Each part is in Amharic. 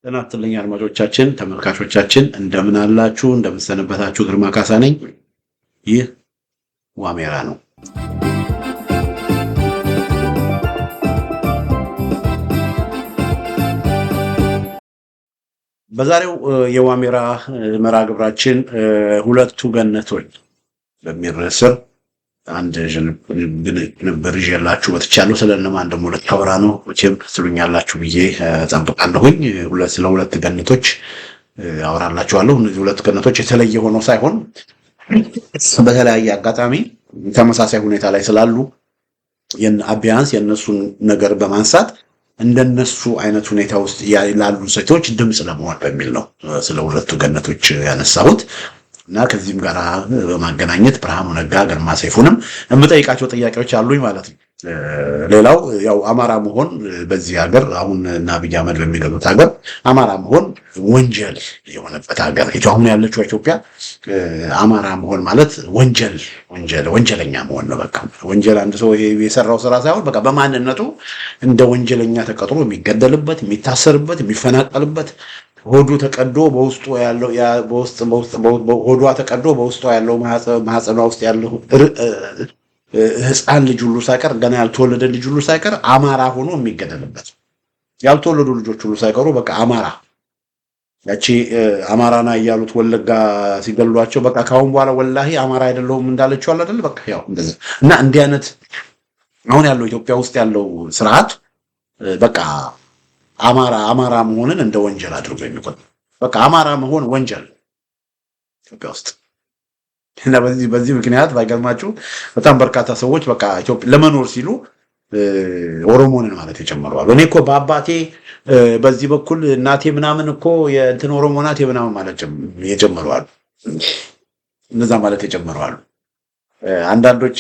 ጤና ይስጥልኝ አድማጮቻችን፣ ተመልካቾቻችን እንደምን አላችሁ? እንደምን ሰነበታችሁ? ግርማ ካሳ ነኝ። ይህ ዋሜራ ነው። በዛሬው የዋሜራ መርሃ ግብራችን ሁለቱ ገነቶች በሚል ርዕስ ስር አንድ ቅንብር ይዤላችሁ መጥቻለሁ። ስለነማን ደግሞ ልታወራ ነው መቼም ትሉኛላችሁ ብዬ እጠብቃለሁኝ። ስለ ሁለት ገነቶች አወራላችኋለሁ። እነዚህ ሁለት ገነቶች የተለየ ሆኖ ሳይሆን በተለያየ አጋጣሚ ተመሳሳይ ሁኔታ ላይ ስላሉ ቢያንስ የእነሱን ነገር በማንሳት እንደነሱ አይነት ሁኔታ ውስጥ ላሉ ሴቶች ድምፅ ለመሆን በሚል ነው ስለ ሁለቱ ገነቶች ያነሳሁት እና ከዚህም ጋር በማገናኘት ብርሃኑ ነጋ፣ ግርማ ሰይፉንም የምጠይቃቸው ጥያቄዎች አሉኝ ማለት ነው። ሌላው ያው አማራ መሆን በዚህ ሀገር አሁን እና አብይ አህመድ በሚገሉት ሀገር አማራ መሆን ወንጀል የሆነበት ሀገር አሁን ያለችው ኢትዮጵያ አማራ መሆን ማለት ወንጀለኛ መሆን ነው። በቃ ወንጀል አንድ ሰው የሰራው ስራ ሳይሆን በቃ በማንነቱ እንደ ወንጀለኛ ተቀጥሮ የሚገደልበት፣ የሚታሰርበት፣ የሚፈናቀልበት ሆዱ ተቀዶ በውስጡ ያለው ሆዷ ተቀዶ በውስጧ ያለው ማህፀኗ ውስጥ ያለው ህፃን ልጅ ሁሉ ሳይቀር ገና ያልተወለደ ልጅ ሁሉ ሳይቀር አማራ ሆኖ የሚገደልበት ያልተወለዱ ልጆች ሁሉ ሳይቀሩ በቃ አማራ ያቺ አማራና እያሉት ወለጋ ሲገሏቸው በቃ ካሁን በኋላ ወላሂ አማራ አይደለሁም እንዳለችው አለ አይደል? በቃ ያው እንደዛ እና እንዲህ አይነት አሁን ያለው ኢትዮጵያ ውስጥ ያለው ስርዓት በቃ አማራ መሆንን እንደ ወንጀል አድርጎ የሚቆጥር በቃ አማራ መሆን ወንጀል ኢትዮጵያ ውስጥ እና በዚህ ምክንያት ባይገርማችሁ በጣም በርካታ ሰዎች በቃ ኢትዮጵያ ለመኖር ሲሉ ኦሮሞንን ማለት የጀመረዋል። እኔ እኮ በአባቴ በዚህ በኩል እናቴ ምናምን እኮ የእንትን ኦሮሞ ናት ምናምን ማለት የጀመረዋል። እነዛ ማለት የጀመረዋል። አንዳንዶች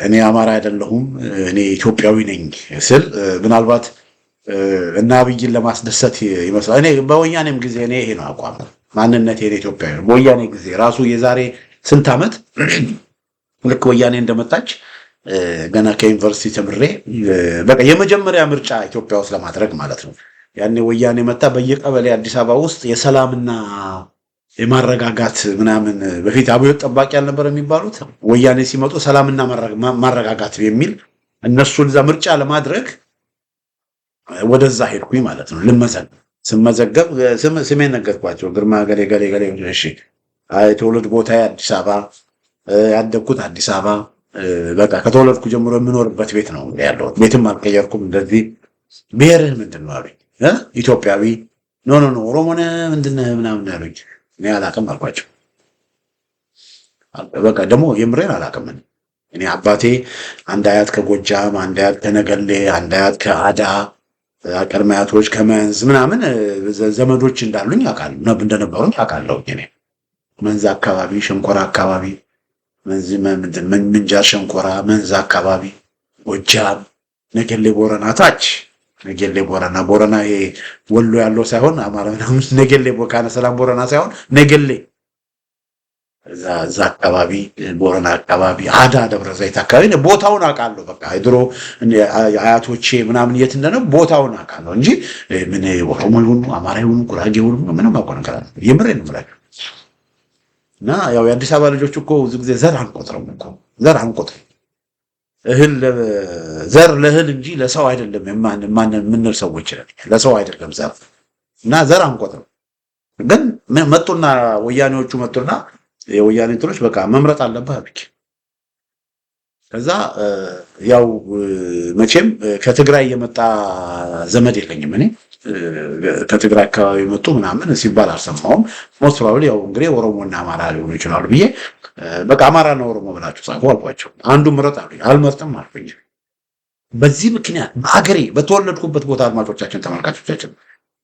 እኔ አማራ አይደለሁም እኔ ኢትዮጵያዊ ነኝ ስል ምናልባት እና አብይን ለማስደሰት ይመስላል። እኔ በወያኔም ጊዜ እኔ ይሄ ነው አቋም ማንነቴ የኔ ኢትዮጵያዊ ነው። በወያኔ ጊዜ ራሱ የዛሬ ስንት ዓመት ልክ ወያኔ እንደመጣች ገና ከዩኒቨርሲቲ ተምሬ በቃ የመጀመሪያ ምርጫ ኢትዮጵያ ውስጥ ለማድረግ ማለት ነው። ያኔ ወያኔ መጣ። በየቀበሌ አዲስ አበባ ውስጥ የሰላምና የማረጋጋት ምናምን በፊት አብዮት ጠባቂ አልነበረ የሚባሉት ወያኔ ሲመጡ ሰላምና ማረጋጋት የሚል እነሱን እዛ ምርጫ ለማድረግ ወደዛ ሄድኩኝ ማለት ነው። ስመዘገብ ስሜን ነገርኳቸው። ግርማ ገሌ ገሌ ገሌ። እሺ የተወለድ ቦታ አዲስ አበባ፣ ያደግኩት አዲስ አበባ። በቃ ከተወለድኩ ጀምሮ የምኖርበት ቤት ነው ያለሁት። ቤትም አልቀየርኩም። እንደዚህ ብሔርህ ምንድን ነው አሉኝ። ኢትዮጵያዊ። ኖ ኦሮሞ ነህ ምንድን ነህ ምናምን ያሉኝ። እኔ አላውቅም አልኳቸው። በቃ ደግሞ የምሬን አላውቅም። እኔ አባቴ አንድ አያት ከጎጃም፣ አንድ አያት ከነገሌ፣ አንድ አያት ከአዳ ቅድመ አያቶች ከመንዝ ምናምን ዘመዶች እንዳሉኝ አውቃለሁ፣ እንደነበሩኝ አውቃለሁ። እኔ መንዝ አካባቢ፣ ሸንኮራ አካባቢ፣ ምንጃር ሸንኮራ፣ መንዝ አካባቢ፣ ጎጃም፣ ነገሌ ቦረና፣ ታች ነገሌ ቦረና ይሄ ወሎ ያለው ሳይሆን አማራ ምናምን ነገሌ ቦካነ ሰላም ቦረና ሳይሆን ነገሌ እዛ አካባቢ ቦረና አካባቢ አዳ ደብረ ዘይት አካባቢ ቦታውን አውቃለሁ። በቃ ድሮ አያቶቼ ምናምን የት እንደነበረ ቦታውን አውቃለሁ እንጂ ምን ኦሮሞ ይሁኑ አማራ ይሁኑ ጉራጌ ይሁኑ ምንም አውቀው ነገር አለ የምሬን ነው የምላቸው። እና ያው የአዲስ አበባ ልጆች እኮ ብዙ ጊዜ ዘር አንቆጥርም። ዘር ለእህል እንጂ ለሰው አይደለም የምንል ሰዎች ለሰው አይደለም ዘር እና ዘር አንቆጥርም። ግን መጡና ወያኔዎቹ መጡና የወያኔ እንትኖች በቃ መምረጥ አለብህ አሉኝ። ከዛ ያው መቼም ከትግራይ የመጣ ዘመድ የለኝም እኔ ከትግራይ አካባቢ መጡ ምናምን ሲባል አልሰማሁም። ሞስት ፕሮባብሊ ያው እንግዲህ ኦሮሞና አማራ ሊሆኑ ይችላሉ ብዬ በቃ አማራና ኦሮሞ ብላችሁ ጻፉ አልኳቸው። አንዱ ምረጥ አሉኝ። አልመርጥም አልኩኝ። በዚህ ምክንያት በሀገሬ በተወለድኩበት ቦታ አድማጮቻችን፣ ተመልካቾቻችን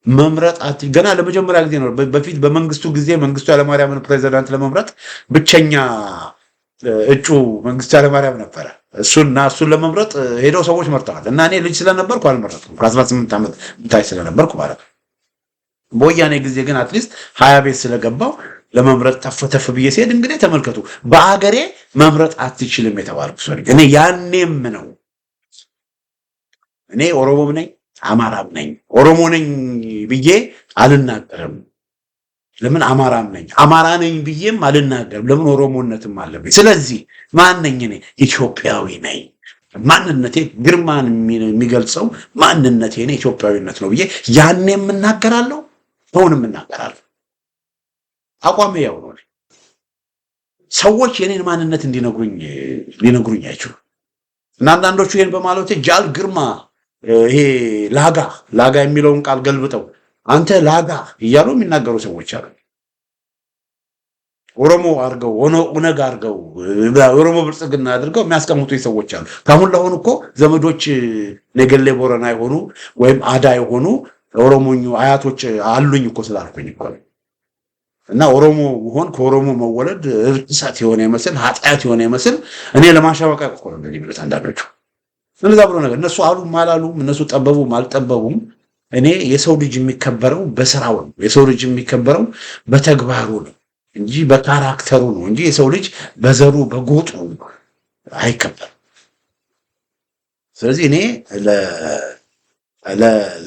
መምረጥ ገና ለመጀመሪያ ጊዜ ነው። በፊት በመንግስቱ ጊዜ መንግስቱ ኃይለማርያምን ፕሬዚዳንት ለመምረጥ ብቸኛ እጩ መንግስቱ ኃይለማርያም ነበረ። እሱን ለመምረጥ ሄደው ሰዎች መርጠዋል እና እኔ ልጅ ስለነበርኩ አልመረጥኩም። ከ18 ዓመት በታች ስለነበርኩ ማለት ነው። በወያኔ ጊዜ ግን አትሊስት 20 ቤት ስለገባው ለመምረጥ ተፈተፍ ብዬ ሲሄድ እንግዲህ ተመልከቱ፣ በአገሬ መምረጥ አትችልም የተባልኩ ሰው እኔ ያኔም ነው። እኔ ኦሮሞም ነኝ አማራም ነኝ ኦሮሞ ነኝ ብዬ አልናገርም። ለምን አማራም ነኝ አማራ ነኝ ብዬም አልናገርም። ለምን ኦሮሞነትም አለብኝ። ስለዚህ ማን ነኝ እኔ? ኢትዮጵያዊ ነኝ። ማንነቴ ግርማን የሚገልጸው ማንነቴ እኔ ኢትዮጵያዊነት ነው ብዬ ያኔም እናገራለሁ፣ አሁንም እናገራለሁ። አቋሜ ያው ነው። ሰዎች የኔን ማንነት ሊነግሩኝ አይችሉም። እና አንዳንዶቹ ይሄን በማለቴ ጃል ግርማ ይሄ ላጋ የሚለውን ቃል ገልብጠው አንተ ላጋ እያሉ የሚናገሩ ሰዎች አሉ። ኦሮሞ አድርገው ኦነግ አድርገው ኦሮሞ ብልጽግና አድርገው የሚያስቀምጡ ሰዎች አሉ። ካሁን ለሆኑ እኮ ዘመዶች ነገሌ ቦረና የሆኑ ወይም አዳ የሆኑ ኦሮሞኙ አያቶች አሉኝ እኮ ስላልኩኝ እኮ እና ኦሮሞ መሆን ከኦሮሞ መወለድ እርሳት የሆነ ይመስል ኃጢአት የሆነ ይመስል እኔ ለማሻወቃ እኮ ነው እንደዚህ ብለት አንዳንዶቹ ስለዛ ብሎ ነገር እነሱ አሉም አላሉም እነሱ ጠበቡም አልጠበቡም። እኔ የሰው ልጅ የሚከበረው በስራው ነው። የሰው ልጅ የሚከበረው በተግባሩ ነው እንጂ በካራክተሩ ነው እንጂ የሰው ልጅ በዘሩ በጎጡ አይከበርም። ስለዚህ እኔ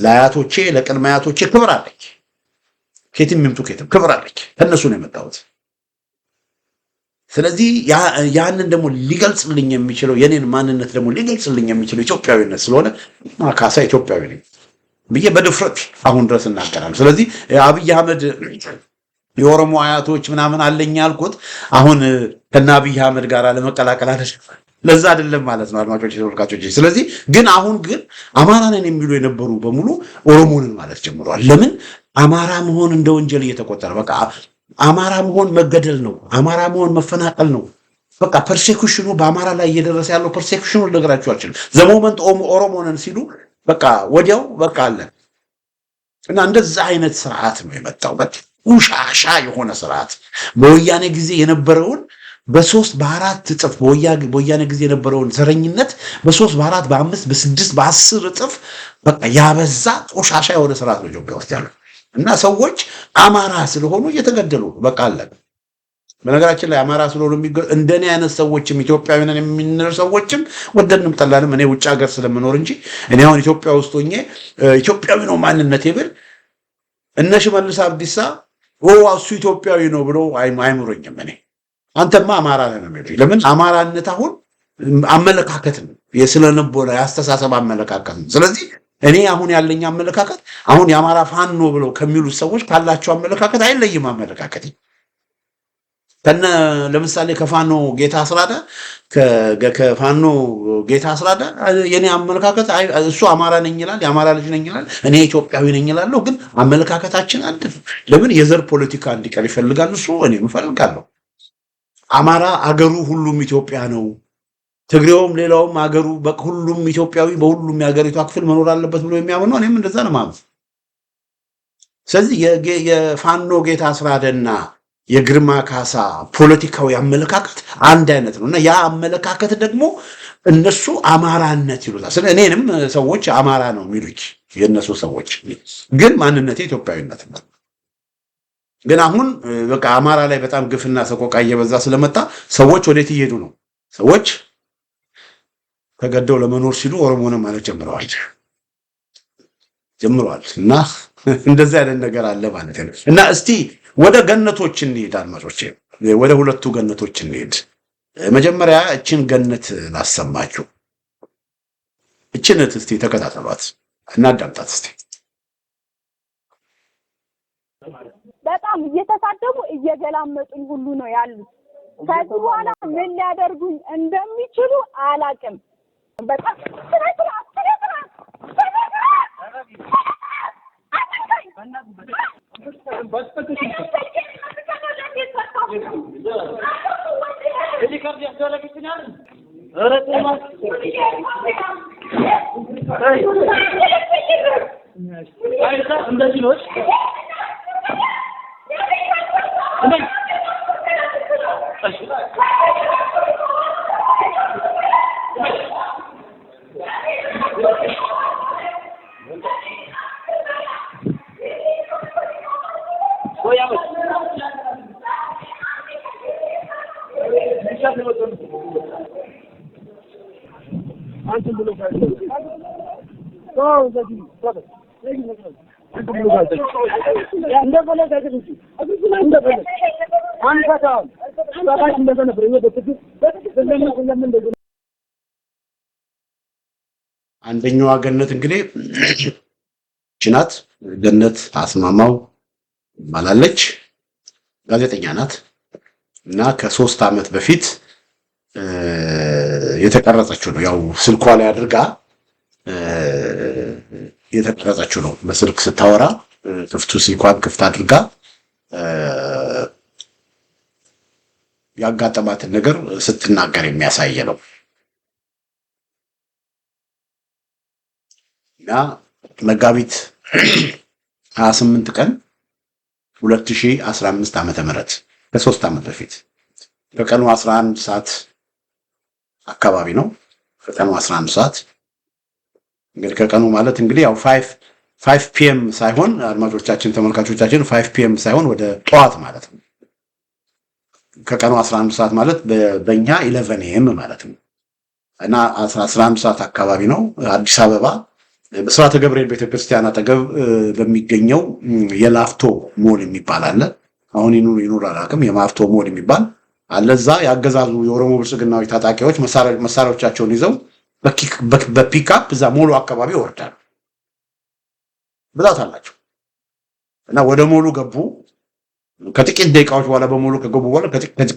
ለአያቶቼ ለቅድመ አያቶቼ ክብር አለኝ። ከየትም ይምጡ ከየትም ክብር አለኝ። ከእነሱ ነው የመጣሁት። ስለዚህ ያንን ደግሞ ሊገልጽልኝ የሚችለው የኔን ማንነት ደግሞ ሊገልጽልኝ የሚችለው ኢትዮጵያዊነት ስለሆነ ካሳ ኢትዮጵያዊ ነኝ ብዬ በድፍረት አሁን ድረስ እናገራለሁ። ስለዚህ አብይ አህመድ የኦሮሞ አያቶች ምናምን አለኝ ያልኩት አሁን ከነ አብይ አህመድ ጋር ለመቀላቀል ለዛ አይደለም ማለት ነው አድማጮች ተመልካቾች። ስለዚህ ግን አሁን ግን አማራ ነን የሚሉ የነበሩ በሙሉ ኦሮሞንን ማለት ጀምረዋል። ለምን አማራ መሆን እንደ ወንጀል እየተቆጠረ በቃ አማራ መሆን መገደል ነው። አማራ መሆን መፈናቀል ነው። በቃ ፐርሴኩሽኑ በአማራ ላይ እየደረሰ ያለው ፐርሴኩሽኑ ልነግራችሁ አልችልም። ዘሞመንት ኦሮሞ ነን ሲሉ በቃ ወዲያው በቃ አለ እና እንደዛ አይነት ስርዓት ነው የመጣው። በቃ ውሻሻ የሆነ ስርዓት በወያኔ ጊዜ የነበረውን በ3 በ4 እጥፍ በወያኔ ጊዜ የነበረውን ዘረኝነት በ3 በ4 በ5 በ6 በ10 እጥፍ በቃ ያበዛ ቆሻሻ የሆነ ስርዓት ነው ኢትዮጵያ ውስጥ ያለው እና ሰዎች አማራ ስለሆኑ እየተገደሉ በቃ አለ። በነገራችን ላይ አማራ ስለሆኑ እንደኔ አይነት ሰዎችም ኢትዮጵያዊ ነን የሚነር ሰዎችም ወደንም ጠላንም እኔ ውጭ ሀገር ስለምኖር እንጂ እኔ አሁን ኢትዮጵያ ውስጥ ሆኜ ኢትዮጵያዊ ነው ማንነቴ ብል እነ ሽመልስ አብዲሳ እሱ ኢትዮጵያዊ ነው ብሎ አይምሮኝም። እኔ አንተማ አማራ ነህ ነው የሚሉኝ። ለምን አማራነት አሁን አመለካከት ነው፣ የስለንቦና ያስተሳሰብ አመለካከት ነው። ስለዚህ እኔ አሁን ያለኝ አመለካከት አሁን የአማራ ፋኖ ብለው ከሚሉት ሰዎች ካላቸው አመለካከት አይለይም። አመለካከት ለምሳሌ ከፋኖ ጌታ አስራዳ የኔ አመለካከት እሱ አማራ ነኝ ይላል፣ የአማራ ልጅ ነኝ ይላል፣ እኔ ኢትዮጵያዊ ነኝ ይላለሁ። ግን አመለካከታችን አንድ ነው። ለምን የዘር ፖለቲካ እንዲቀር ይፈልጋል እሱ፣ እኔም እፈልጋለሁ። አማራ አገሩ ሁሉም ኢትዮጵያ ነው። ትግሬውም ሌላውም አገሩ በሁሉም ኢትዮጵያዊ በሁሉም የሀገሪቷ ክፍል መኖር አለበት ብሎ የሚያምነው እኔም እንደዛ ነው ማለት። ስለዚህ የፋኖ ጌታ አስራደና የግርማ ካሳ ፖለቲካዊ አመለካከት አንድ አይነት ነው እና ያ አመለካከት ደግሞ እነሱ አማራነት ይሉታል። ስለ እኔንም ሰዎች አማራ ነው የሚሉኝ የእነሱ ሰዎች፣ ግን ማንነቴ ኢትዮጵያዊነት ነው። ግን አሁን በቃ አማራ ላይ በጣም ግፍና ሰቆቃ እየበዛ ስለመጣ ሰዎች ወዴት እየሄዱ ነው? ሰዎች ተገደው ለመኖር ሲሉ ኦሮሞንም ማለት ጀምረዋል እና እንደዚህ አይነት ነገር አለ ማለት ነው። እና እስቲ ወደ ገነቶች እንሂድ አድማጮቼ፣ ወደ ሁለቱ ገነቶች እንሂድ። መጀመሪያ እችን ገነት ላሰማችሁ። እችን እስቲ ተከታተሏት እና አዳምጣት እስቲ። በጣም እየተሳደቡ እየገላመጡኝ ሁሉ ነው ያሉት። ከዚህ በኋላ ምን ሊያደርጉኝ እንደሚችሉ አላቅም። በጣም አንደኛዋ ገነት እንግዲህ ችናት ገነት አስማማው ባላለች ጋዜጠኛ ናት እና ከ3 ዓመት በፊት የተቀረጸችው ነው። ያው ስልኳ ላይ አድርጋ የተቀረጸችው ነው። በስልክ ስታወራ ስልኳን ክፍት አድርጋ ያጋጠማትን ነገር ስትናገር የሚያሳይ ነው እና መጋቢት 28 ቀን 2015 ዓመተ ምህረት ከ3 ዓመት በፊት ከቀኑ 11 ሰዓት አካባቢ ነው። ከቀኑ 11 ሰዓት እንግዲህ ከቀኑ ማለት እንግዲህ ያው 5 ፒኤም ሳይሆን አድማጮቻችን ተመልካቾቻችን 5 ፒኤም ሳይሆን ወደ ጠዋት ማለት ነው። ከቀኑ 11 ሰዓት ማለት በእኛ 11 ኤም ማለት ነው እና 11 ሰዓት አካባቢ ነው። አዲስ አበባ በስራተ ገብርኤል ቤተክርስቲያን አጠገብ በሚገኘው የላፍቶ ሞል የሚባል አለ። አሁን ይኑር አላውቅም። የላፍቶ ሞል የሚባል አለ። እዛ ያገዛዙ የኦሮሞ ብልጽግናዊ ታጣቂዎች መሳሪያዎቻቸውን ይዘው በፒክአፕ እዛ ሞሉ አካባቢ ይወርዳሉ። ብዛት አላቸው እና ወደ ሞሉ ገቡ። ከጥቂት ደቂቃዎች በኋላ በሞሉ ከገቡ በኋላ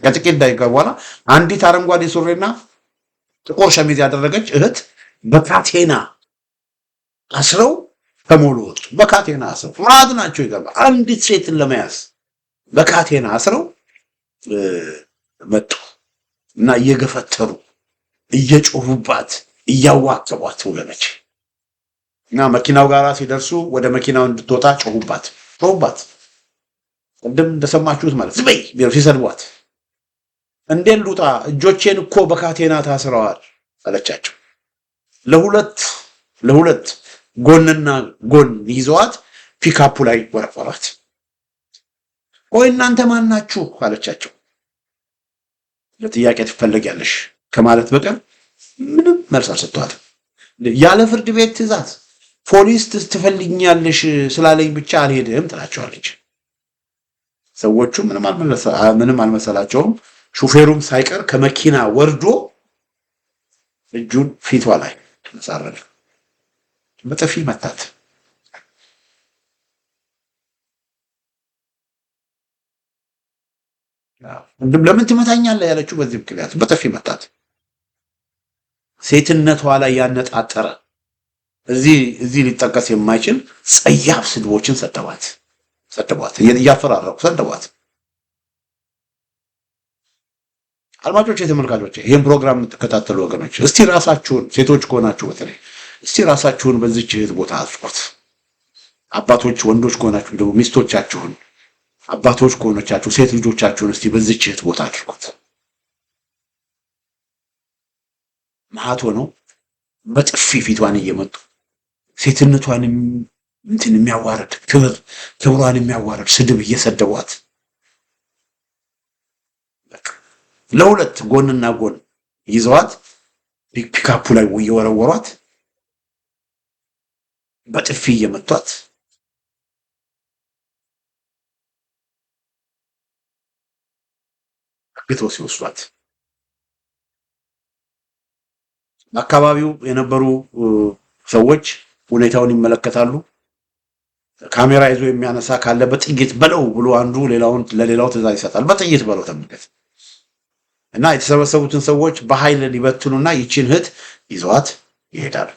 ከጥቂት ደቂቃ በኋላ አንዲት አረንጓዴ ሱሪና ጥቁር ሸሚዝ ያደረገች እህት በካቴና አስረው ከሞሉ ወጡ። በካቴና አስረው ፍርሃት ናቸው ይገባል። አንዲት ሴትን ለመያዝ በካቴና አስረው መጡ እና እየገፈተሩ እየጮሁባት እያዋከቧት ወለነች እና መኪናው ጋር ሲደርሱ ወደ መኪናው እንድትወጣ ጮሁባት። ቅድም እንደሰማችሁት ማለት ዝበይ ሲሰድቧት እንዴት ልውጣ? እጆቼን እኮ በካቴና ታስረዋል አለቻቸው። ለሁለት ጎንና ጎን ይዘዋት ፒካፑ ላይ ወረወሯት። ቆይ እናንተ ማን ናችሁ አለቻቸው። ለጥያቄ ትፈለጊያለሽ ከማለት በቀር ምንም መልስ አልሰጧትም። ያለ ፍርድ ቤት ትዕዛዝ ፖሊስ ትፈልጊኛለሽ ስላለኝ ብቻ አልሄድም ትላቸዋለች። ሰዎቹ ምንም አልመሰላቸውም። ሹፌሩም ሳይቀር ከመኪና ወርዶ እጁን ፊቷ ላይ ተሳረረ። በጥፊ መታት። ለምን ትመታኛለህ ያለችው በዚህ ምክንያት በጥፊ መታት። ሴትነቷ ላይ ያነጣጠረ እዚህ ሊጠቀስ የማይችል ጸያፍ ስድቦችን ሰደቧት። እያፈራረቁ ሰደቧት። አድማጮች፣ የተመልካቾች ይህን ፕሮግራም የምትከታተሉ ወገኖች እስቲ ራሳችሁን፣ ሴቶች ከሆናችሁ በተለይ እስቲ ራሳችሁን በዚች እህት ቦታ አድርጉት። አባቶች፣ ወንዶች ከሆናችሁ ደግሞ ሚስቶቻችሁን፣ አባቶች ከሆነቻችሁ ሴት ልጆቻችሁን እስቲ በዚች እህት ቦታ አድርጉት። መሀት ሆነው በጥፊ ፊቷን እየመጡ ሴትነቷን የሚያዋርድ ክብሯን የሚያዋርድ ስድብ እየሰደቧት ለሁለት ጎንና ጎን ይዘዋት ፒካፑ ላይ እየወረወሯት በጥፊ እየመቷት አግተው ሲወስዷት በአካባቢው የነበሩ ሰዎች ሁኔታውን ይመለከታሉ። ካሜራ ይዞ የሚያነሳ ካለ በጥይት በለው ብሎ አንዱ ለሌላው ትዕዛዝ ይሰጣል። በጥይት በለው ተመልከት እና የተሰበሰቡትን ሰዎች በኃይል ሊበትኑና ይቺን እህት ይዘዋት ይሄዳሉ።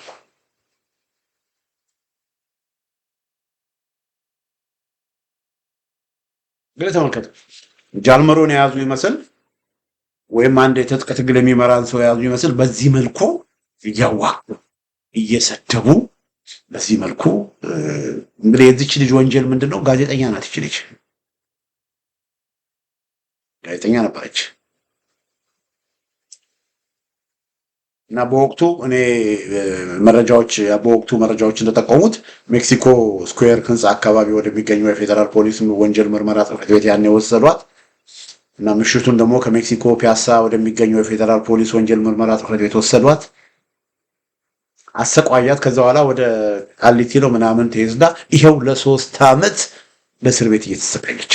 እንግዲህ ተመልከቱ፣ ጃልመሮን የያዙ ይመስል ወይም አንድ የትጥቅ ትግል የሚመራን ሰው የያዙ ይመስል በዚህ መልኩ እያዋቁ እየሰደቡ በዚህ መልኩ እንግዲህ የዚች ልጅ ወንጀል ምንድነው? ጋዜጠኛ ናት። ይች ልጅ ጋዜጠኛ ነበረች እና በወቅቱ መረጃዎች እንደጠቆሙት ሜክሲኮ ስኩዌር ህንፃ አካባቢ ወደሚገኘው የፌዴራል ፖሊስ ወንጀል ምርመራ ጽሕፈት ቤት ያን የወሰዷት እና ምሽቱን ደግሞ ከሜክሲኮ ፒያሳ ወደሚገኘው የፌዴራል ፖሊስ ወንጀል ምርመራ ጽሕፈት ቤት ወሰዷት። አሰቃያት። ከዛ በኋላ ወደ ቃሊቲ ነው ምናምን ተይዝዳ ይሄው ለ3 ዓመት በእስር ቤት እየተሰቃየች።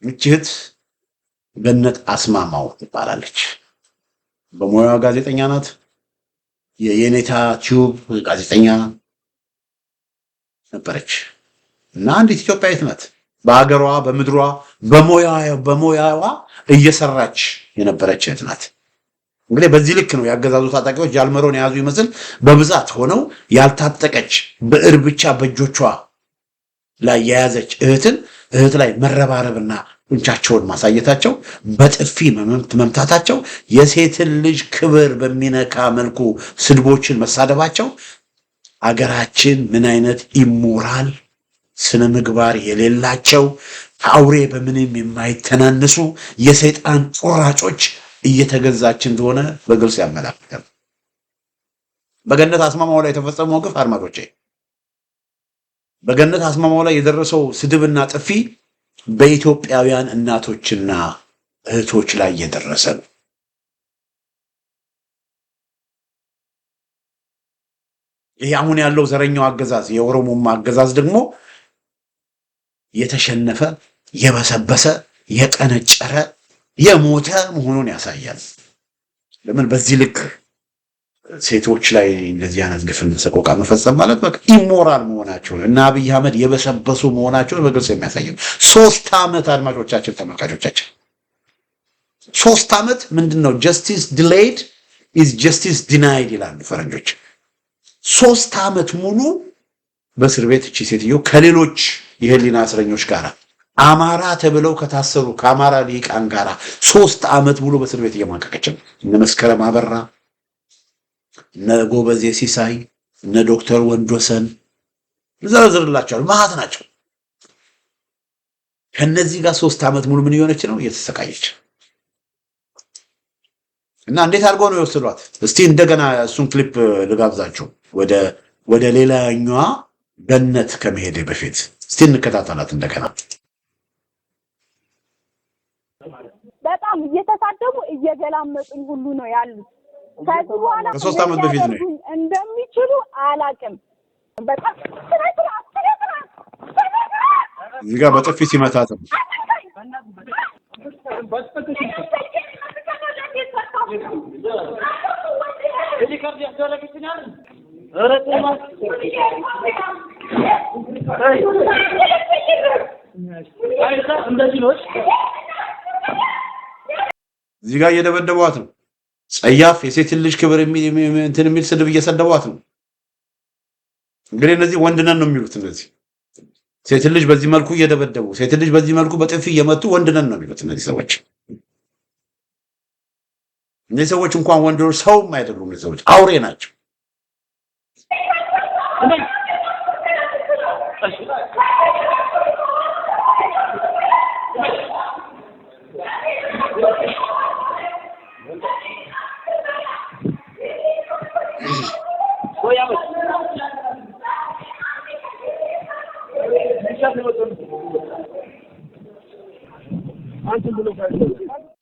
እህት ገነት አስማማው ትባላለች። በሙያዋ ጋዜጠኛ ናት። የኔታ ቲዩብ ጋዜጠኛ ነበረች እና አንዲት ኢትዮጵያዊት ናት። በሀገሯ በምድሯ በሙያዋ እየሰራች የነበረች እህት ናት። እንግዲህ በዚህ ልክ ነው ያገዛዙ ታጣቂዎች ጃልመሮን የያዙ ይመስል በብዛት ሆነው ያልታጠቀች ብዕር ብቻ በእጆቿ ላይ የያዘች እህት ላይ መረባረብና ጡንቻቸውን ማሳየታቸው፣ በጥፊ መምታታቸው፣ የሴትን ልጅ ክብር በሚነካ መልኩ ስድቦችን መሳደባቸው አገራችን ምን አይነት ኢሞራል ስነ ምግባር የሌላቸው ከአውሬ በምንም የማይተናነሱ የሰይጣን ጮራጮች እየተገዛች እንደሆነ በግልጽ ያመላክታል። በገነት አስማማው ላይ የተፈጸመው ግፍ አድማጮቼ፣ በገነት አስማማው ላይ የደረሰው ስድብና ጥፊ በኢትዮጵያውያን እናቶችና እህቶች ላይ የደረሰ ነው። ይሄ አሁን ያለው ዘረኛው አገዛዝ የኦሮሞማ አገዛዝ ደግሞ የተሸነፈ የበሰበሰ የቀነጨረ የሞተ መሆኑን ያሳያል። ለምን በዚህ ልክ ሴቶች ላይ እንደዚህ አይነት ግፍና ሰቆቃ መፈጸም ማለት በቃ ኢሞራል መሆናቸውን እና አብይ አህመድ የበሰበሱ መሆናቸውን በግልጽ የሚያሳይ ነው። 3 ዓመት አድማጮቻችን፣ ተመልካቾቻችን 3 ዓመት ምንድነው? ጀስቲስ ዲሌይድ ኢዝ ጀስቲስ ዲናይድ ይላሉ ፈረንጆች። 3 ዓመት ሙሉ በእስር ቤት እቺ ሴትዮ ከሌሎች የህሊና እስረኞች ጋር አማራ ተብለው ከታሰሩ ከአማራ ሊቃን ጋር 3 ዓመት ሙሉ በእስር ቤት እየማቀቀች ነው። እነ መስከረም አበራ፣ እነ ጎበዜ ሲሳይ፣ እነ ዶክተር ወንዶሰን ዘርዝርላቸዋል። ማሃት ናቸው። ከነዚህ ጋር 3 ዓመት ሙሉ ምን እየሆነች ነው? እየተሰቃየች። እና እንዴት አድርገው ነው የወሰዷት? እስቲ እንደገና እሱን ክሊፕ ልጋብዛችሁ። ወደ ሌላኛዋ ገነት ከመሄድ በፊት እስቲ እንከታተላት እንደገና። በጣም እየተሳደቡ እየገላመጡኝ ሁሉ ነው ያሉት። ከዚህ በኋላ ከ3 ዓመት በፊት ነው እንደሚችሉ አላቅም። በጣም እዚህ ጋር በጥፊ ሲመታት ነው። እዚህ ጋር እየደበደቧት ነው። ጸያፍ የሴትን ልጅ ክብር የሚል ስድብ እየሰደቧት ነው። እንግዲህ እነዚህ ወንድነን ነው የሚሉት። እነዚህ ሴትን ልጅ በዚህ መልኩ እየደበደቡ፣ ሴትን ልጅ በዚህ መልኩ በጥፊ እየመቱ ወንድነን ነው የሚሉት እነዚህ ሰዎች። እነዚህ ሰዎች እንኳን ወንዶች ሰውም አይደሉም። እነዚህ ሰዎች አውሬ ናቸው።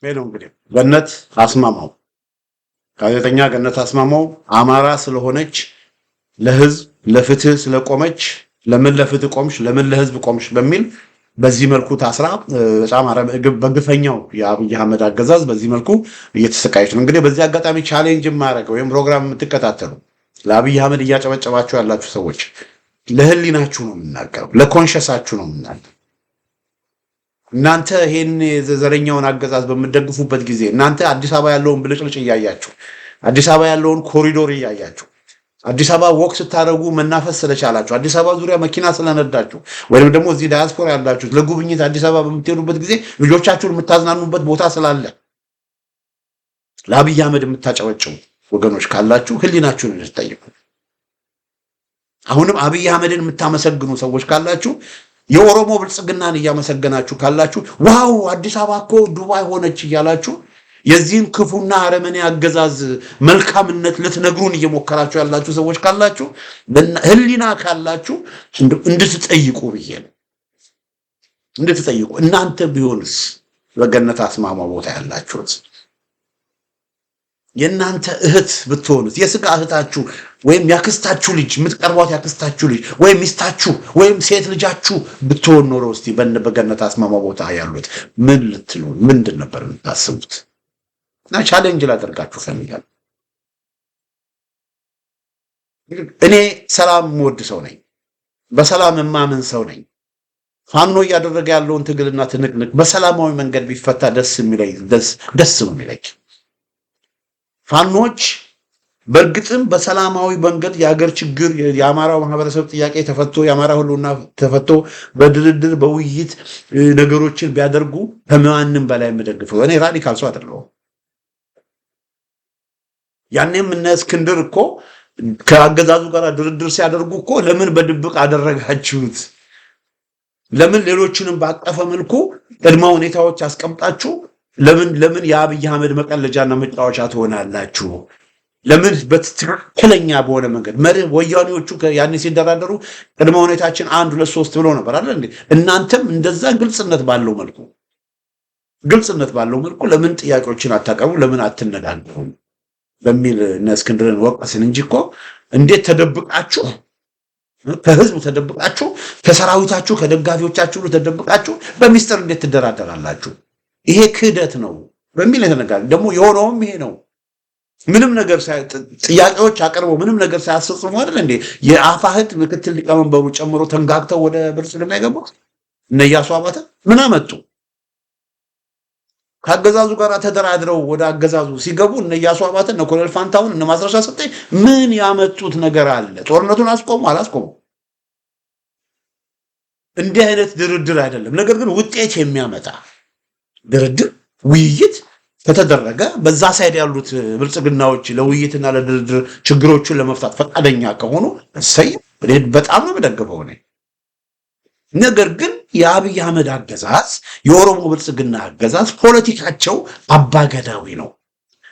ሄሎ እንግዲህ ገነት አስማማው ጋዜጠኛ ገነት አስማማው አማራ ስለሆነች ለህዝብ ለፍትህ ስለቆመች ለምን ለፍትህ ቆምሽ ለምን ለህዝብ ቆምሽ በሚል በዚህ መልኩ ታስራ በጣም በግፈኛው የአብይ አህመድ አገዛዝ በዚህ መልኩ እየተሰቃየች ነው። እንግዲህ በዚህ አጋጣሚ ቻሌንጅ ማድረግ ወይም ፕሮግራም የምትከታተሉ ለአብይ አህመድ እያጨበጨባችሁ ያላችሁ ሰዎች ለህሊናችሁ ነው የምናገረው፣ ለኮንሸሳችሁ ነው የምናገረው። እናንተ ይሄን ዘረኛውን አገዛዝ በምትደግፉበት ጊዜ እናንተ አዲስ አበባ ያለውን ብልጭልጭ እያያችሁ፣ አዲስ አበባ ያለውን ኮሪዶር እያያችሁ፣ አዲስ አበባ ወክ ስታደርጉ መናፈስ ስለቻላችሁ፣ አዲስ አበባ ዙሪያ መኪና ስለነዳችሁ፣ ወይም ደግሞ እዚህ ዳያስፖራ ያላችሁ ለጉብኝት አዲስ አበባ በምትሄዱበት ጊዜ ልጆቻችሁን የምታዝናኑበት ቦታ ስላለ ለአብይ አህመድ የምታጨበጭቡ ወገኖች ካላችሁ ህሊናችሁን እንድትጠይቁ። አሁንም አብይ አህመድን የምታመሰግኑ ሰዎች ካላችሁ የኦሮሞ ብልጽግናን እያመሰገናችሁ ካላችሁ ዋው አዲስ አበባ እኮ ዱባይ ሆነች እያላችሁ የዚህን ክፉና አረመኔ አገዛዝ መልካምነት ልትነግሩን እየሞከራችሁ ያላችሁ ሰዎች ካላችሁ ህሊና ካላችሁ እንድትጠይቁ ብዬ ነው። እንድትጠይቁ እናንተ ቢሆንስ በገነት አስማማው ቦታ ያላችሁት የእናንተ እህት ብትሆኑት የስጋ እህታችሁ ወይም ያክስታችሁ ልጅ የምትቀርቧት ያክስታችሁ ልጅ ወይም ሚስታችሁ ወይም ሴት ልጃችሁ ብትሆን ኖሮ እስቲ በገነት አስማማው ቦታ ያሉት ምን ልትሉ ምንድን ነበር የምታስቡት? እና ቻሌንጅ ላደርጋችሁ ፈልጋለሁ። እኔ ሰላም የምወድ ሰው ነኝ። በሰላም የማምን ሰው ነኝ። ፋኖ እያደረገ ያለውን ትግልና ትንቅንቅ በሰላማዊ መንገድ ቢፈታ ደስ ነው የሚለኝ። ፋኖች በእርግጥም በሰላማዊ መንገድ የሀገር ችግር የአማራው ማህበረሰብ ጥያቄ ተፈቶ የአማራ ሁሉና ተፈቶ በድርድር በውይይት ነገሮችን ቢያደርጉ ከማንም በላይ የምደግፈው እኔ ራዲካል ሰው አይደለሁም። ያኔም እነ እስክንድር እኮ ከአገዛዙ ጋር ድርድር ሲያደርጉ እኮ ለምን በድብቅ አደረጋችሁት? ለምን ሌሎችንም ባቀፈ መልኩ ቅድመ ሁኔታዎች አስቀምጣችሁ ለምን የአብይ አህመድ መቀለጃና መጫወቻ ትሆናላችሁ? ለምን በትክክለኛ በሆነ መንገድ መርህ ወያኔዎቹ ያኔ ሲደራደሩ ቅድመ ሁኔታችን 1 2 3 ብሎ ነበር አይደል እንዴ? እናንተም እንደዛ ግልጽነት ባለው መልኩ ለምን ጥያቄዎችን አታቀርቡ? ለምን አትነጋገሩ? በሚል እነ እስክንድርን ወቀስን እንጂ እኮ እንዴት ተደብቃችሁ ከህዝቡ ተደብቃችሁ ከሰራዊታችሁ ከደጋፊዎቻችሁ ተደብቃችሁ በሚስጥር እንዴት ትደራደራላችሁ? ይሄ ክህደት ነው በሚል የተነጋገረ ደግሞ የሆነውም ይሄ ነው። ምንም ነገር ጥያቄዎች አቀርበው ምንም ነገር ሳያስፈጽሙ አይደል እንዴ የአፋህድ ምክትል ሊቀመንበሩ ጨምሮ ተንጋግተው ወደ ብልጽግና የገቡት እነ ኢያሱ አባተ ምን አመጡ? ከአገዛዙ ጋር ተደራድረው ወደ አገዛዙ ሲገቡ እነ ኢያሱ አባተ እነ ኮሎኔል ፋንታውን እነ ማስረሻ ሰጠኝ ምን ያመጡት ነገር አለ? ጦርነቱን አስቆሙ አላስቆሙ? እንዲህ አይነት ድርድር አይደለም። ነገር ግን ውጤት የሚያመጣ ድርድር ውይይት ከተደረገ በዛ ሳይድ ያሉት ብልጽግናዎች ለውይይትና ለድርድር ችግሮቹን ለመፍታት ፈቃደኛ ከሆኑ እሰይ በጣም ነው የምደግፈው እኔ። ነገር ግን የአብይ አህመድ አገዛዝ የኦሮሞ ብልጽግና አገዛዝ ፖለቲካቸው አባገዳዊ ነው።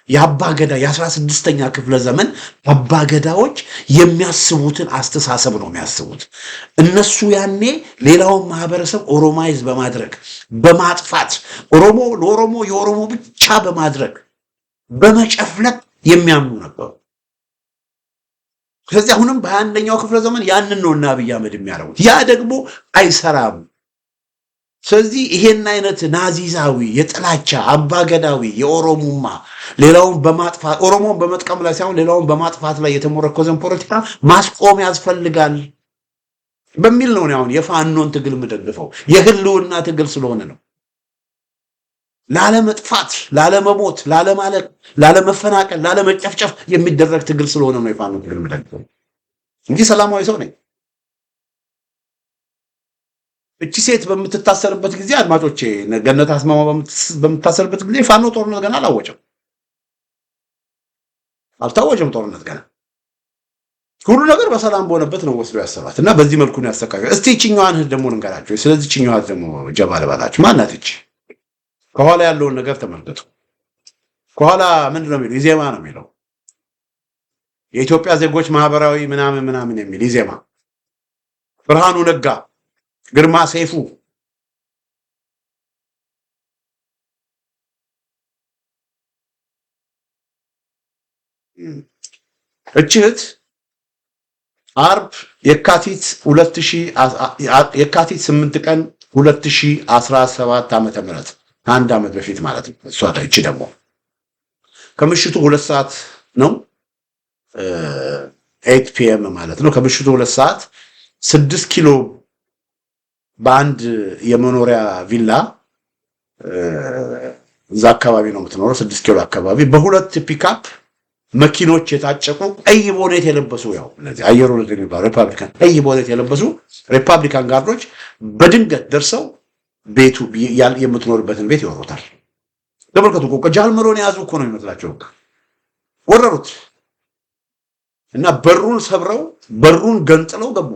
የአባገዳ የ16ኛ ክፍለ ዘመን አባገዳዎች የሚያስቡትን አስተሳሰብ ነው የሚያስቡት። እነሱ ያኔ ሌላውን ማህበረሰብ ኦሮማይዝ በማድረግ በማጥፋት ለኦሮሞ የኦሮሞ ብቻ በማድረግ በመጨፍለቅ የሚያምኑ ነበሩ። ስለዚህ አሁንም በ21ኛው ክፍለ ዘመን ያንን ነው እና አብይ አህመድ የሚያደርጉት። ያ ደግሞ አይሰራም። ስለዚህ ይሄን አይነት ናዚዛዊ የጥላቻ አባገዳዊ የኦሮሞማ ሌላውን በማጥፋት ኦሮሞን በመጥቀም ላይ ሳይሆን ሌላውን በማጥፋት ላይ የተሞረኮዘን ፖለቲካ ማስቆም ያስፈልጋል በሚል ነው አሁን የፋኖን ትግል የምደግፈው። የህልውና ትግል ስለሆነ ነው። ላለመጥፋት፣ ላለመሞት፣ ላለማለቅ፣ ላለመፈናቀል፣ ላለመጨፍጨፍ የሚደረግ ትግል ስለሆነ ነው የፋኖን ትግል የምደግፈው እንጂ ሰላማዊ ሰው ነኝ። እቺ ሴት በምትታሰርበት ጊዜ አድማጮቼ ገነት አስማማ በምትታሰርበት ጊዜ ፋኖ ጦርነት ገና አልታወጀም ጦርነት ገና ሁሉ ነገር በሰላም በሆነበት ነው ወስዶ ያሰባት እና በዚህ መልኩ ነው ያስተካከለው። እስቲ እቺኛዋን ደግሞ ልንገራችሁ። ስለዚህ እቺኛዋ ደግሞ ጀባ ልበላችሁ። ማናት እቺ? ከኋላ ያለውን ነገር ተመልከቱ። ከኋላ ምንድን ነው የሚለው? ኢዜማ ነው የሚለው። የኢትዮጵያ ዜጎች ማህበራዊ ምናምን የሚል ኢዜማ። ብርሃኑ ነጋ፣ ግርማ ሰይፉ፣ እችት አርብ የካቲት 8 ቀን 2017 ዓመተ ምህረት አንድ ዓመት በፊት ማለት ነው። እሷ እቺ ደግሞ ከምሽቱ 2 ሰዓት ነው 8 ፒኤም ማለት ነው። ከምሽቱ 2 ሰዓት 6 ኪሎ በአንድ የመኖሪያ ቪላ እዛ አካባቢ ነው የምትኖረው። 6 ኪሎ አካባቢ በሁለት ፒካፕ መኪኖች የታጨቁ ቀይ ቦኔት የለበሱ ያው እነዚህ አየር ወለድ የሚባሉ ሪፐብሊካን ቀይ ቦኔት የለበሱ ሪፐብሊካን ጋርዶች በድንገት ደርሰው ቤቱ የምትኖርበትን ቤት ይወሩታል። ተመልከቱ እኮ ጃልመሮን የያዙ እኮ ነው የሚመስላቸው። ወረሩት እና በሩን ሰብረው በሩን ገንጥለው ገቡ።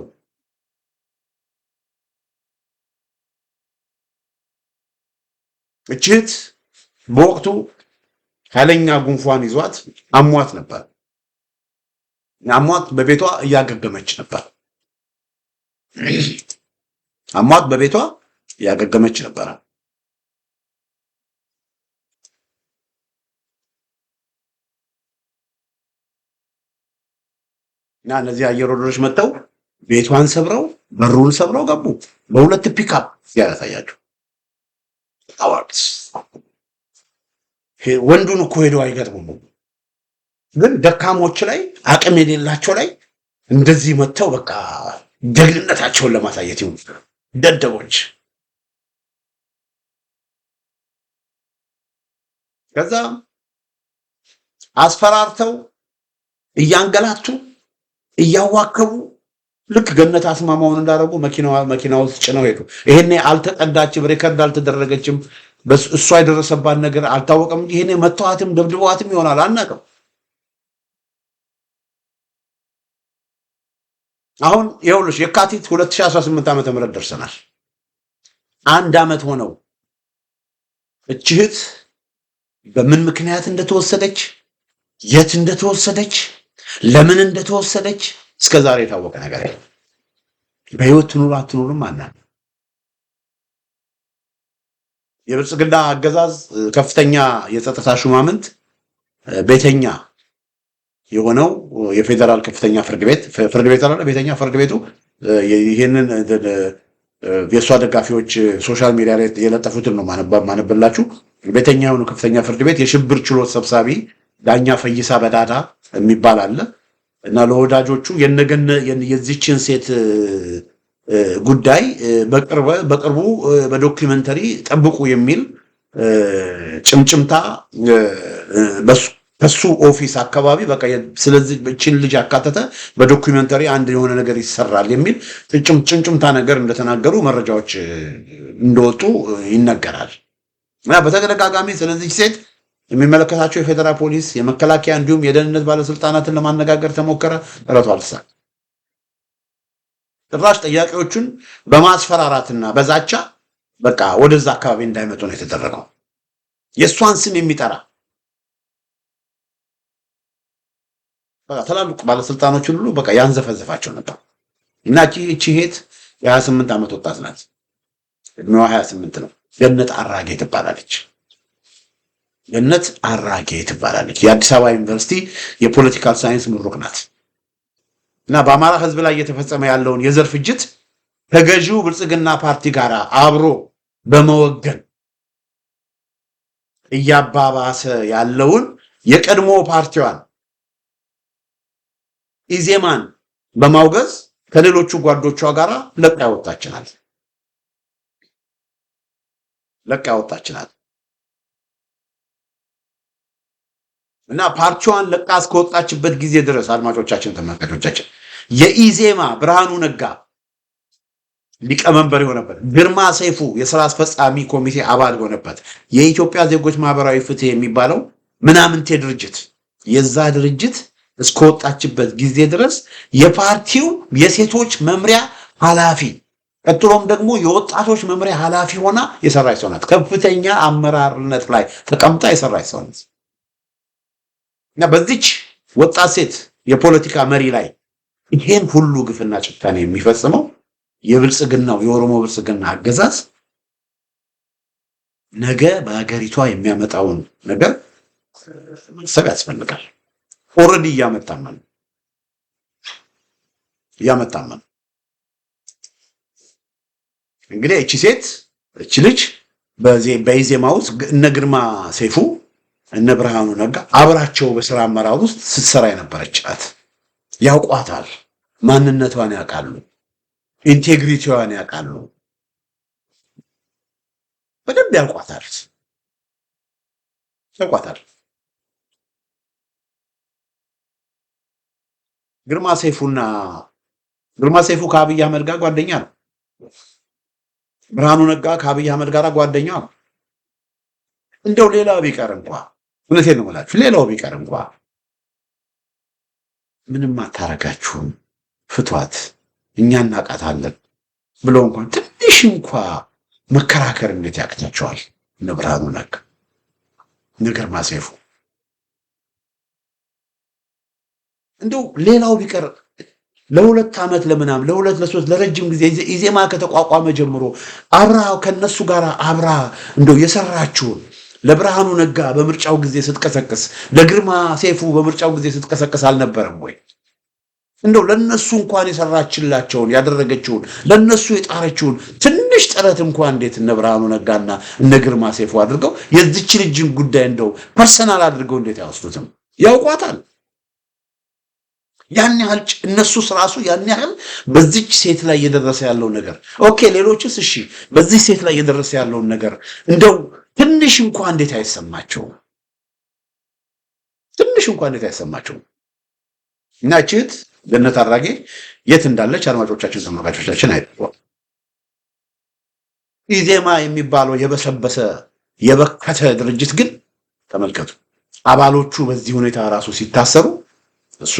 እችት በወቅቱ ኃይለኛ ጉንፋን ይዟት አሟት ነበር። አሟት በቤቷ እያገገመች ነበር። አሟት በቤቷ እያገገመች ነበር። እና እነዚህ አየር ወለዶች መጥተው ቤቷን ሰብረው በሩን ሰብረው ገቡ። በሁለት ፒክአፕ ያሳያቸው አዋርድስ ወንዱን እኮ ሄደው አይገጥሙም፣ ግን ደካሞች ላይ አቅም የሌላቸው ላይ እንደዚህ መጥተው በቃ ደግነታቸውን ለማሳየት ይሁን ደደቦች። ከዛ አስፈራርተው እያንገላቱ እያዋከቡ ልክ ገነት አስማማውን እንዳደረጉ መኪና ውስጥ ጭነው ሄዱ። ይሄኔ አልተቀዳችም፣ ሬከርድ አልተደረገችም፣ እሷ የደረሰባት ነገር አልታወቀም። ይሄኔ መተዋትም ደብድበዋትም ይሆናል አናውቅም። አሁን ይኸውልሽ የካቲት 2018 ዓ.ም ደርሰናል። 1 ዓመት ሆነው። እቺ እህት በምን ምክንያት እንደተወሰደች፣ የት እንደተወሰደች፣ ለምን እንደተወሰደች እስከዛሬ የታወቀ ነገር የለም። በህይወት ትኑር አትኑርም አናውቅም። የብልጽግና አገዛዝ ከፍተኛ የጸጥታ ሹማምንት ቤተኛ የሆነው የፌደራል ከፍተኛ ፍርድ ቤት አለ። ቤተኛ ፍርድ ቤቱ ይሄንን የእሷ ደጋፊዎች ሶሻል ሚዲያ ላይ የለጠፉትን ነው ማነበላችሁ። ቤተኛ የሆነው ከፍተኛ ፍርድ ቤት የሽብር ችሎት ሰብሳቢ ዳኛ ፈይሳ በዳዳ የሚባል አለ እና ለወዳጆቹ የዚችን ሴት ጉዳይ በቅርቡ በዶክመንተሪ ጠብቁ የሚል ጭምጭምታ ከሱ ኦፊስ አካባቢ በቃ ስለዚህ እቺን ልጅ አካተተ በዶክመንተሪ አንድ የሆነ ነገር ይሰራል የሚል ጭምጭምታ ነገር እንደተናገሩ መረጃዎች እንደወጡ ይነገራል። እና በተደጋጋሚ ስለዚህ ሴት የሚመለከታቸው የፌደራል ፖሊስ፣ የመከላከያ እንዲሁም የደህንነት ባለስልጣናትን ለማነጋገር ተሞከረ፣ ጥረቱ አልተሳካም። ጭራሽ ጠያቂዎቹን በማስፈራራትና በዛቻ በቃ ወደዛ አካባቢ እንዳይመጡ ነው የተደረገው። የእሷን ስም የሚጠራ በቃ ትላልቅ ባለስልጣኖችን ሁሉ በቃ ያንዘፈዘፋቸው ነበር። እና እቺ ሄት የ28 ዓመት ወጣት ናት። እድሜዋ 28 ነው። ገነት አራጌ ትባላለች። ገነት አራጌ ትባላለች። የአዲስ አበባ ዩኒቨርሲቲ የፖለቲካል ሳይንስ ምሩቅ ናት። እና በአማራ ህዝብ ላይ እየተፈጸመ ያለውን የዘር ፍጅት ከገዢው ብልጽግና ፓርቲ ጋር አብሮ በመወገን እያባባሰ ያለውን የቀድሞ ፓርቲዋን ኢዜማን በማውገዝ ከሌሎቹ ጓዶቿ ጋር ለቃ ያወጣችናል እና ፓርቲዋን ለቃ እስከወጣችበት ጊዜ ድረስ አድማጮቻችን፣ ተመልካቾቻችን የኢዜማ ብርሃኑ ነጋ ሊቀመንበር የሆነበት፣ ግርማ ሰይፉ የሥራ አስፈጻሚ ኮሚቴ አባል የሆነበት የኢትዮጵያ ዜጎች ማህበራዊ ፍትህ የሚባለው ምናምንቴ ድርጅት የዛ ድርጅት እስከወጣችበት ጊዜ ድረስ የፓርቲው የሴቶች መምሪያ ኃላፊ ቀጥሎም ደግሞ የወጣቶች መምሪያ ኃላፊ ሆና የሰራች ሰው ናት። ከፍተኛ አመራርነት ላይ ተቀምጣ የሰራች ሰው ናት። እና በዚች ወጣት ሴት የፖለቲካ መሪ ላይ ይሄን ሁሉ ግፍና ጭካኔ የሚፈጽመው የብልጽግናው የኦሮሞ ብልጽግና አገዛዝ ነገ በሀገሪቷ የሚያመጣውን ነገር ማሰብ ያስፈልጋል። ኦልሬዲ እያመጣን ነው። እንግዲህ እቺ ሴት እቺ ልጅ በኢዜማ ውስጥ እነ ግርማ ሰይፉ እነ ብርሃኑ ነጋ አብራቸው በስራ አመራር ውስጥ ስትሰራ የነበረች ናት። ያውቋታል፣ ማንነቷን ያውቃሉ፣ ኢንቴግሪቲዋን ያውቃሉ፣ በደንብ ያውቋታል። ግርማ ሰይፉ ከአብይ አህመድ ጋር ጓደኛ ነው። ብርሃኑ ነጋ ከአብይ አህመድ ጋር ጓደኛ ነው። እንደው ሌላው ቢቀር እንኳ እውነቴን ነው የምላችሁ፣ ሌላው ቢቀር እንኳ ምንም አታረጋችሁም፣ ፍቷት፣ እኛ እናውቃታለን ብለው እንኳን ትንሽ እንኳ መከራከር እንዴት ያቅታቸዋል? እነ ብርሃኑ ነጋ እነ ግርማ ሰይፉ እንደው ሌላው ቢቀር ለሁለት ዓመት ለምናም ለሁለት ለሶስት ለረጅም ጊዜ ኢዜማ ከተቋቋመ ጀምሮ አብራ ከነሱ ጋር አብራ እንደው የሰራችውን ለብርሃኑ ነጋ በምርጫው ጊዜ ስትቀሰቅስ፣ ለግርማ ሰይፉ በምርጫው ጊዜ ስትቀሰቅስ አልነበረም ወይ? እንደው ለነሱ እንኳን የሰራችላቸውን ያደረገችውን ለነሱ የጣረችውን ትንሽ ጥረት እንኳን እንዴት እነ ብርሃኑ ነጋና እነ ግርማ ሰይፉ አድርገው የዚች ልጅን ጉዳይ እንደው ፐርሰናል አድርገው እንዴት ያወስዱትም? ያውቋታል። ያን ያህል እነሱስ ራሱ ያን ያህል በዚች ሴት ላይ እየደረሰ ያለው ነገር ኦኬ፣ ሌሎችስ እሺ፣ በዚህ ሴት ላይ እየደረሰ ያለውን ነገር እንደው ትንሽ እንኳን እንዴት አይሰማቸውም? ትንሽ እንኳን እንዴት አይሰማቸውም? እና እቺት ገነት አራጌ የት እንዳለች አድማጮቻችን ተመልካቾቻችን አይተዋል። ኢዜማ የሚባለው የበሰበሰ የበከተ ድርጅት ግን ተመልከቱ፣ አባሎቹ በዚህ ሁኔታ ራሱ ሲታሰሩ እሱ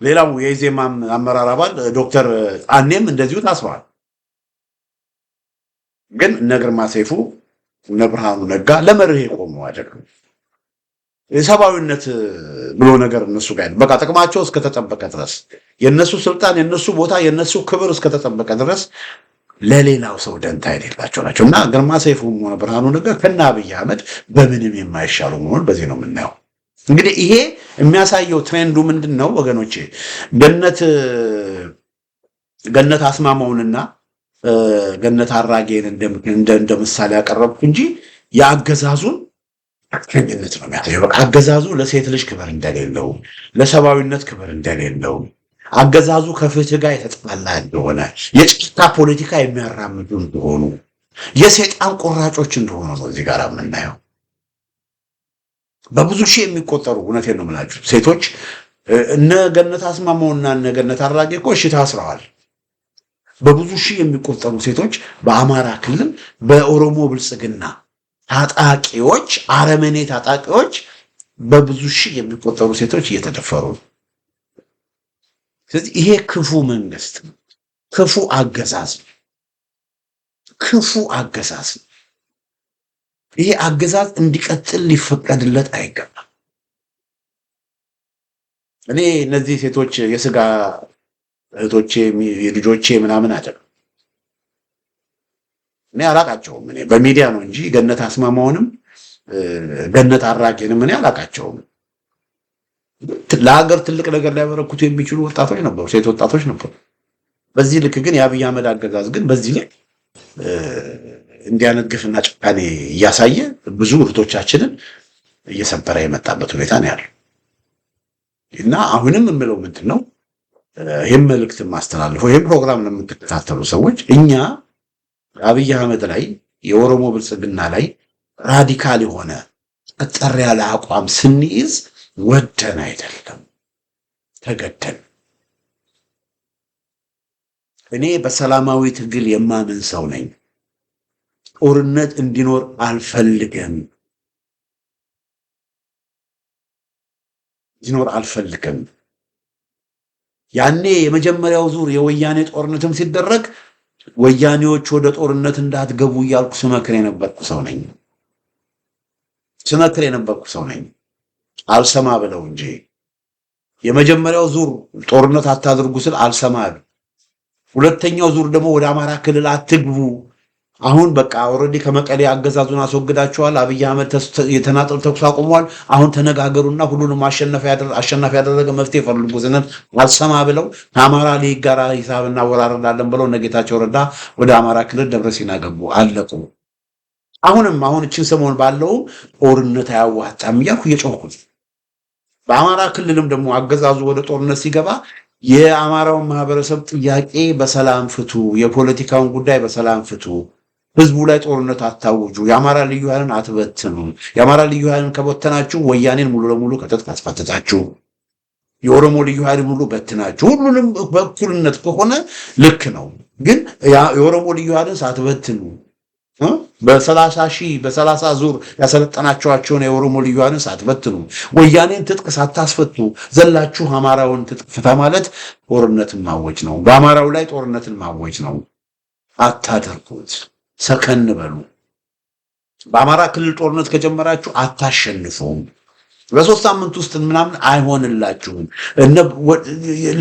ሌላው የኢዜማም አመራር አባል ዶክተር ጣኔም እንደዚሁ ታስረዋል። ግን እነ ግርማ ሰይፉ እነ ብርሃኑ ነጋ ለመርህ የቆሙ አይደሉም። የሰብአዊነት ብሎ ነገር እነሱ ጋር በቃ ጥቅማቸው እስከተጠበቀ ድረስ የነሱ ስልጣን የነሱ ቦታ የነሱ ክብር እስከተጠበቀ ድረስ ለሌላው ሰው ደንታ የሌላቸው ናቸው። እና ግርማ ሰይፉም ሆነ ብርሃኑ ነጋ ከነ አብይ አህመድ በምንም የማይሻሉ መሆኑን በዚህ ነው የምናየው። እንግዲህ ይሄ የሚያሳየው ትሬንዱ ምንድን ነው ወገኖቼ? ገነት አስማማውንና ገነት አራጌን እንደ ምሳሌ ያቀረብኩ እንጂ የአገዛዙን አክረኝነት ነው የሚያሳየው። በቃ አገዛዙ ለሴት ልጅ ክብር እንደሌለው፣ ለሰብአዊነት ክብር እንደሌለው፣ አገዛዙ ከፍትህ ጋር የተጣላ እንደሆነ፣ የጭፍታ ፖለቲካ የሚያራምዱ እንደሆኑ፣ የሰይጣን ቆራጮች እንደሆኑ ነው እዚህ ጋር የምናየው። በብዙ ሺህ የሚቆጠሩ እውነቴን ነው የምላችሁ ሴቶች እነ ገነት አስማማውና እነ ገነት አራጌ እኮ እሺ ታስረዋል። በብዙ ሺህ የሚቆጠሩ ሴቶች በአማራ ክልል በኦሮሞ ብልጽግና ታጣቂዎች፣ አረመኔ ታጣቂዎች በብዙ ሺህ የሚቆጠሩ ሴቶች እየተደፈሩ ነው። ስለዚህ ይሄ ክፉ መንግስት ነው፣ ክፉ አገዛዝ ነው፣ ክፉ አገዛዝ ነው። ይሄ አገዛዝ እንዲቀጥል ሊፈቀድለት አይገባም። እኔ እነዚህ ሴቶች የስጋ እህቶቼ ልጆቼ ምናምን አይደለም፣ እኔ አላቃቸውም። እኔ በሚዲያ ነው እንጂ ገነት አስማማውንም ገነት አራጌንም እኔ አላቃቸውም። ለሀገር ትልቅ ነገር ሊያበረክቱ የሚችሉ ወጣቶች ነበሩ፣ ሴት ወጣቶች ነበሩ። በዚህ ልክ ግን የአብይ አህመድ አገዛዝ ግን በዚህ ልክ እንዲህ አይነት ግፍና ጭካኔ እያሳየ ብዙ እህቶቻችንን እየሰበረ የመጣበት ሁኔታ ነው ያለው። እና አሁንም የምለው ምንድን ነው ይህም መልእክት ማስተላልፈው ይህም ፕሮግራም ለምትከታተሉ ሰዎች እኛ አብይ አህመድ ላይ የኦሮሞ ብልጽግና ላይ ራዲካል የሆነ ጠጠር ያለ አቋም ስንይዝ ወደን አይደለም ተገደን። እኔ በሰላማዊ ትግል የማምን ሰው ነኝ። ጦርነት እንዲኖር አልፈልግም፣ እንዲኖር አልፈልግም። ያኔ የመጀመሪያው ዙር የወያኔ ጦርነትም ሲደረግ ወያኔዎች ወደ ጦርነት እንዳትገቡ እያልኩ ስመክር የነበርኩ ሰው ነኝ። አልሰማ ብለው እንጂ የመጀመሪያው ዙር ጦርነት አታድርጉ ስል አልሰማ አሉ። ሁለተኛው ዙር ደግሞ ወደ አማራ ክልል አትግቡ፣ አሁን በቃ ኦልሬዲ ከመቀሌ አገዛዙን አስወግዳቸዋል፣ አብይ አህመድ የተናጠል ተኩስ አቁሟል፣ አሁን ተነጋገሩና ሁሉንም አሸናፊ ያደረገ መፍትሄ ፈልጉ ስንል አልሰማ ብለው ከአማራ ሊግ ጋር ሂሳብ እናወራረዳለን ብለው እነ ጌታቸው ረዳ ወደ አማራ ክልል ደብረሲና ገቡ፣ አለቁ። አሁን እችን ሰሞን ባለው ጦርነት አያዋጣም እያልኩ እየጮህኩት፣ በአማራ ክልልም ደግሞ አገዛዙ ወደ ጦርነት ሲገባ የአማራውን ማህበረሰብ ጥያቄ በሰላም ፍቱ፣ የፖለቲካውን ጉዳይ በሰላም ፍቱ፣ ህዝቡ ላይ ጦርነት አታውጁ፣ የአማራ ልዩ ኃይልን አትበትኑ፣ የአማራ ልዩ ኃይልን ከበተናችሁ ወያኔን ሙሉ ለሙሉ ከትጥቅ አስፈትታችሁ፣ የኦሮሞ ልዩ ኃይልን ሙሉ በትናችሁ፣ ሁሉንም በእኩልነት ከሆነ ልክ ነው። ግን የኦሮሞ ልዩ ኃይልን ሳትበትኑ በ30 ዙር ያሰለጠናቸዋቸውን የኦሮሞ ልዩ ኃይልን ሳትበትኑ፣ ወያኔን ትጥቅ ሳታስፈቱ ዘላችሁ አማራውን ትጥቅ ፍታ ማለት ጦርነትን ማወጅ ነው። በአማራው ላይ ጦርነትን ማወጅ ነው። አታደርጉት። ሰከን በሉ። በአማራ ክልል ጦርነት ከጀመራችሁ አታሸንፉም። በ3 ሳምንት ውስጥ ምናምን አይሆንላችሁም።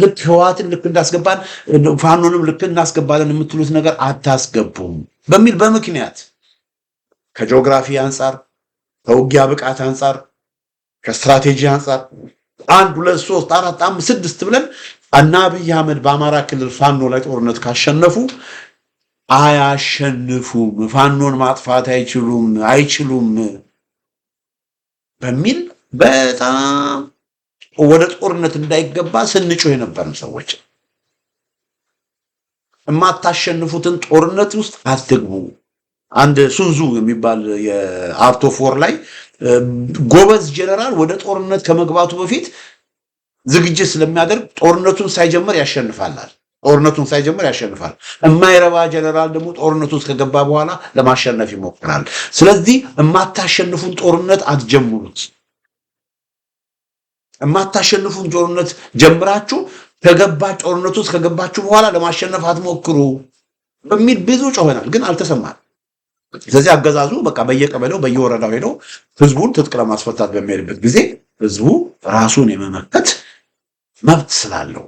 ልክ ህወሓትን ልክ እንዳስገባን ፋኖንም ልክ እናስገባለን የምትሉት ነገር አታስገቡም በሚል በምክንያት ከጂኦግራፊ አንጻር፣ ከውጊያ ብቃት አንጻር፣ ከስትራቴጂ አንጻር 1 2 3 4 5 6 ብለን እና አብይ አህመድ በአማራ ክልል ፋኖ ላይ ጦርነት ካሸነፉ አያሸንፉም፣ ፋኖን ማጥፋት አይችሉም በሚል በጣም ወደ ጦርነት እንዳይገባ ስንጮህ የነበርን ሰዎች የማታሸንፉትን ጦርነት ውስጥ አትግቡ። አንድ ሱንዙ የሚባል የአርት ኦፍ ወር ላይ ጎበዝ ጀነራል ወደ ጦርነት ከመግባቱ በፊት ዝግጅት ስለሚያደርግ ጦርነቱን ሳይጀምር ያሸንፋል። የማይረባ ጀነራል ደግሞ ጦርነቱ ውስጥ ከገባ በኋላ ለማሸነፍ ይሞክራል። ስለዚህ የማታሸንፉን ጦርነት አትጀምሩት። የማታሸንፉን ጦርነት ጀምራችሁ ጦርነቱ ውስጥ ከገባችሁ በኋላ ለማሸነፍ አትሞክሩ በሚል ብዙ ጮኸናል፣ ግን አልተሰማንም። ስለዚህ አገዛዙ በቃ በየቀበሌው በየወረዳው ሄዶ ህዝቡን ትጥቅ ለማስፈታት በሚሄድበት ጊዜ ህዝቡ ራሱን የመመከት መብት ስላለው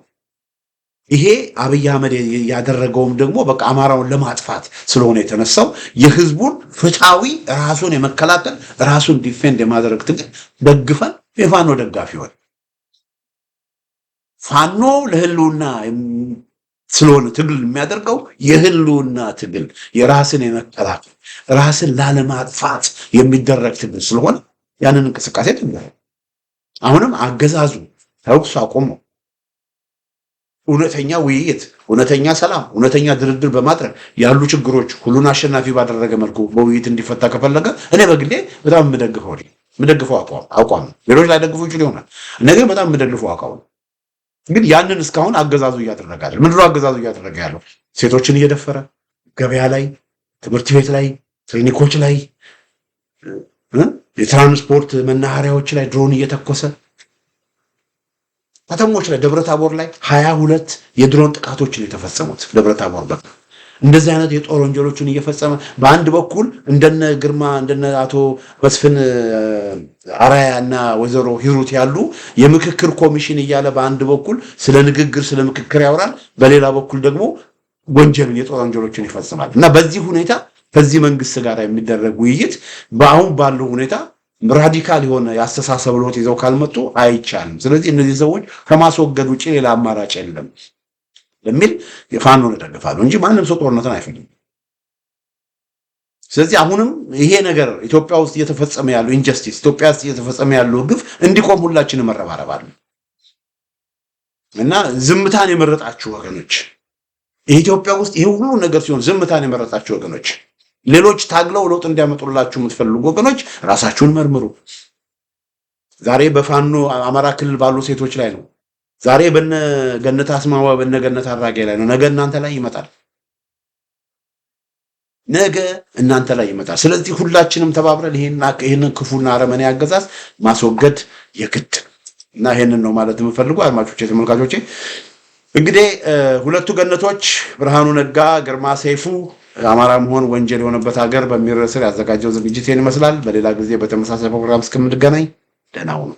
ይሄ አብይ አህመድ ያደረገውም ደግሞ በቃ አማራውን ለማጥፋት ስለሆነ የተነሳው የህዝቡን ፍትሃዊ ራሱን የመከላከል ራሱን ዲፌንድ የማድረግ ትግል ደግፈን የፋኖ ደጋፊ ሆነ። ፋኖ ለህልውና ስለሆነ ትግል የሚያደርገው የህልውና ትግል የራስን የመከላከል ራስን ላለማጥፋት የሚደረግ ትግል ስለሆነ ያንን እንቅስቃሴ ትግል አሁንም አገዛዙ ተኩስ አቁሞ እውነተኛ ውይይት፣ እውነተኛ ሰላም፣ እውነተኛ ድርድር በማድረግ ያሉ ችግሮች ሁሉን አሸናፊ ባደረገ መልኩ በውይይት እንዲፈታ ከፈለገ እኔ በግሌ በጣም የምደግፈው አቋም ነው። ሌሎች ላይ ደግፉ ይችላል ይሆናል። ነገር በጣም የምደግፈው አቋም ነው። ግን ያንን እስካሁን አገዛዙ እያደረገ አይደል? ምንድነው አገዛዙ እያደረገ ያለው? ሴቶችን እየደፈረ ገበያ ላይ፣ ትምህርት ቤት ላይ፣ ክሊኒኮች ላይ፣ የትራንስፖርት መናኸሪያዎች ላይ ድሮን እየተኮሰ ከተሞች ላይ ደብረታቦር ላይ 22 የድሮን ጥቃቶችን የተፈጸሙት ደብረታቦር በቃ እንደዚህ አይነት የጦር ወንጀሎችን እየፈጸመ በአንድ በኩል እንደነ ግርማ እንደነ አቶ መስፍን አራያና ወይዘሮ ሂሩት ያሉ የምክክር ኮሚሽን እያለ በአንድ በኩል ስለ ንግግር ስለ ምክክር ያወራል፣ በሌላ በኩል ደግሞ ወንጀልን የጦር ወንጀሎችን ይፈጽማል። እና በዚህ ሁኔታ ከዚህ መንግስት ጋር የሚደረግ ውይይት በአሁን ባለው ሁኔታ ራዲካል የሆነ ያስተሳሰብ ለውጥ ይዘው ካልመጡ አይቻልም። ስለዚህ እነዚህ ሰዎች ከማስወገድ ውጪ ሌላ አማራጭ የለም በሚል የፋኖን እደግፋለሁ እንጂ ማንም ሰው ጦርነትን አይፈልግም። ስለዚህ አሁንም ይሄ ነገር ኢትዮጵያ ውስጥ እየተፈጸመ ያለው ኢንጀስቲስ፣ ኢትዮጵያ ውስጥ እየተፈጸመ ያለው ግፍ እንዲቆም ሁላችንም መረባረብ አለ እና ዝምታን የመረጣችሁ ወገኖች፣ ኢትዮጵያ ውስጥ ይሄ ሁሉ ነገር ሲሆን ዝምታን የመረጣችሁ ወገኖች፣ ሌሎች ታግለው ለውጥ እንዲያመጡላችሁ የምትፈልጉ ወገኖች ራሳችሁን መርምሩ። ዛሬ በፋኖ አማራ ክልል ባሉ ሴቶች ላይ ነው። ዛሬ በነ ገነት አስማማ በነ ገነት አራጌ ላይ ነው። ነገ እናንተ ላይ ይመጣል። ስለዚህ ሁላችንም ተባብረን ይሄንን ክፉና አረመኔ አገዛዝ ማስወገድ የግድ እና ይሄንን ነው ማለት የምፈልጉ አድማጮቼ፣ ተመልካቾቼ። እንግዲህ ሁለቱ ገነቶች ብርሃኑ ነጋ፣ ግርማ ሰይፉ አማራ መሆን ወንጀል የሆነበት ሀገር በሚል ርዕስ ያዘጋጀው ዝግጅት ይመስላል። በሌላ ጊዜ በተመሳሳይ ፕሮግራም እስከምንገናኝ ደህና ሁኑ።